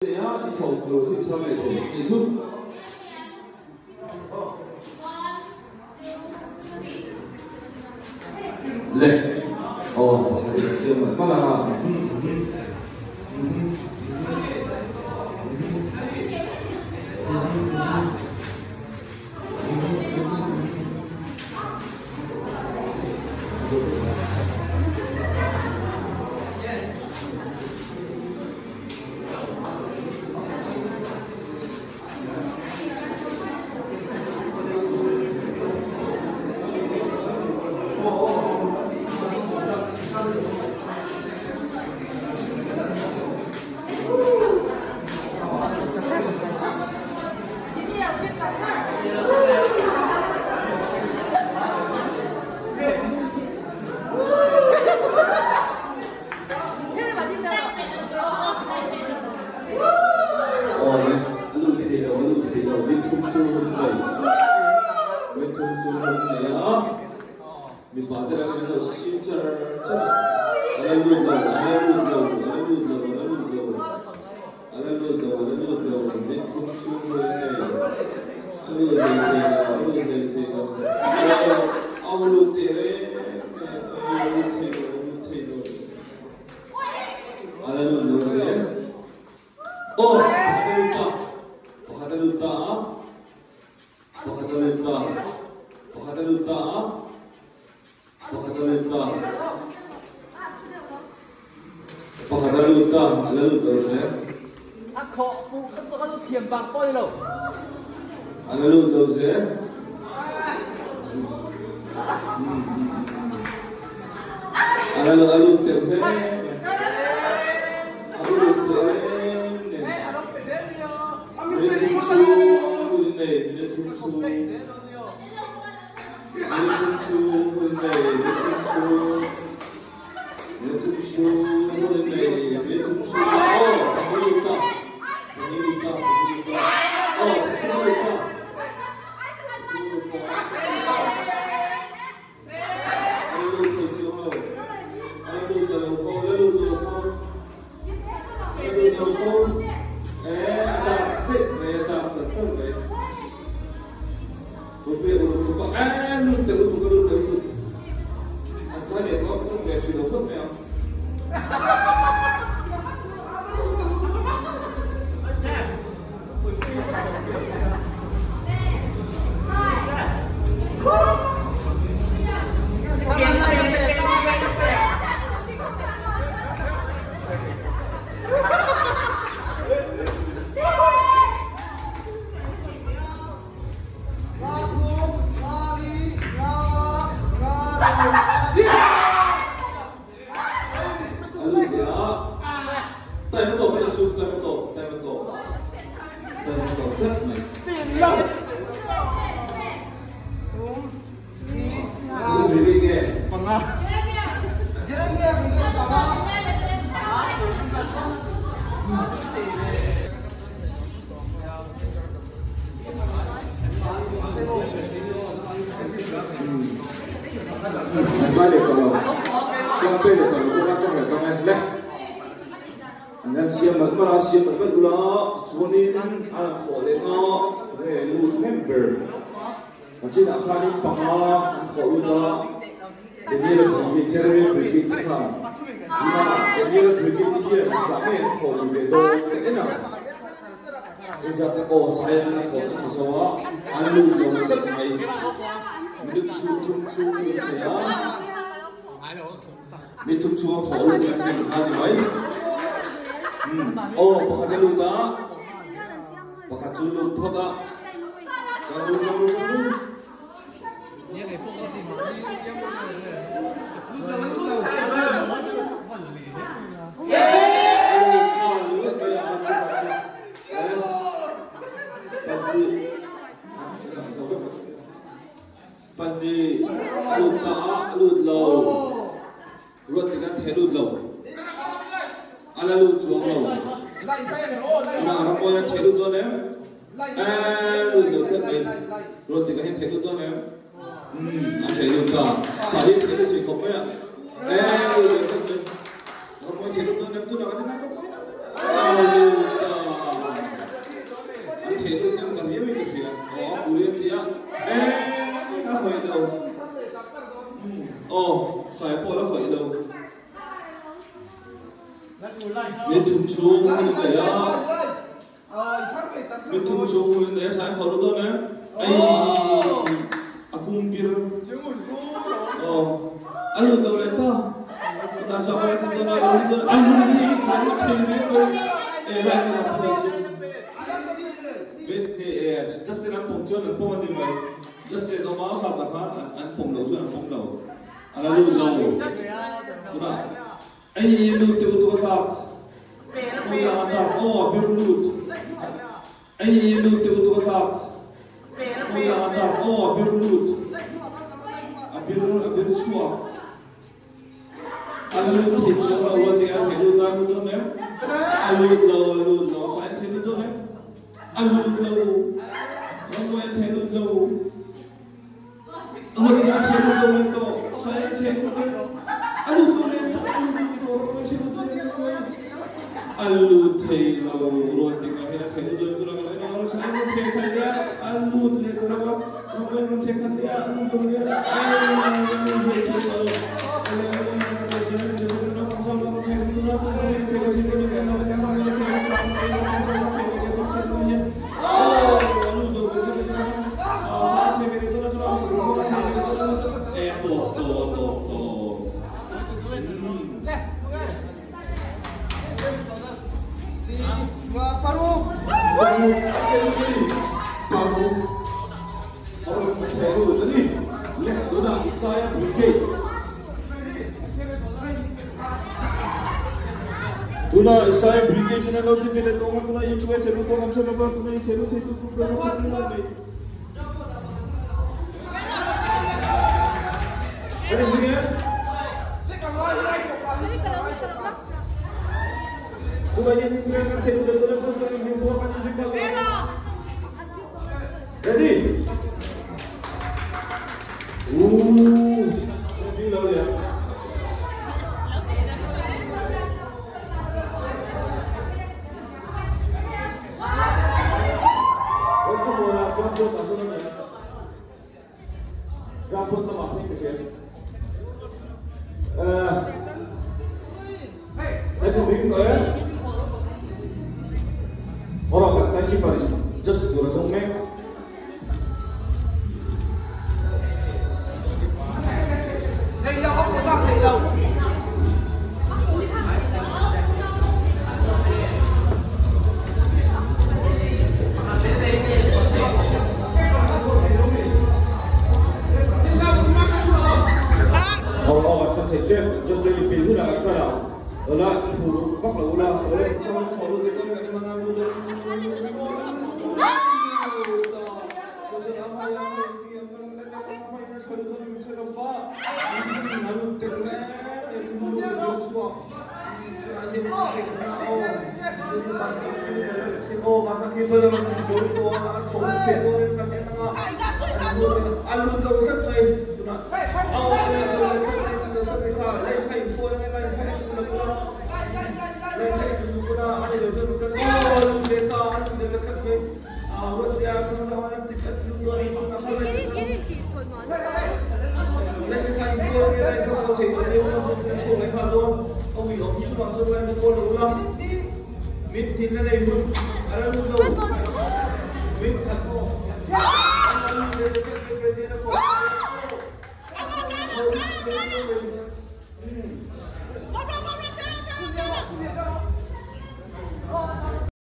이头으로 신청해 예수. 네. 알겠어요. 빨라. Hallelujah. đó. Biết chung số để sáng khó đúng không em? Akung pir. Anh luôn đâu lên to. Là sao em tôi nói luôn anh luôn đi biết hai cái là thôi chứ. Biết thì just để làm phong chưa làm phong thì mày just để nó máu hạt anh phong đầu chưa làm phong đầu. Anh là luôn đâu. Đúng không? Luôn tiêu tôi tao. Tôi làm tao biết luôn. Luôn tiêu tôi tao. Tôi làm tao biết luôn. Bir semua. Alut hijau lawan dia helutan itu nem. Alut saya helutan nem. Alut lawan helutan lawan. Orang yang helutan itu saya helutan. Alut itu orang helutan itu. Alut lawan dia helutan itu orang saya helutan dia. Alut itu orang helutan dia. Alut dia. Saya brigade. Tuna saya brigade na laut di vila tong tuna yung tuwa sa lupa kang sa lupa tuna yung telo telo tuna sa lupa. Ano yun yan? Tuna yan yung tuwa kang sa lupa tuna sa lupa yung buwa kang sa lupa. Ready? Bilang ya. Kau mau nak jumpa pasal ni? Jumpa tu apa ni kerja? Tapi begini kau ya. Orang kata ni pari, just dua orang main. Just dari pilih dah cara, olah huruf kok lah, oleh sama kalau kita ni ada mana muda.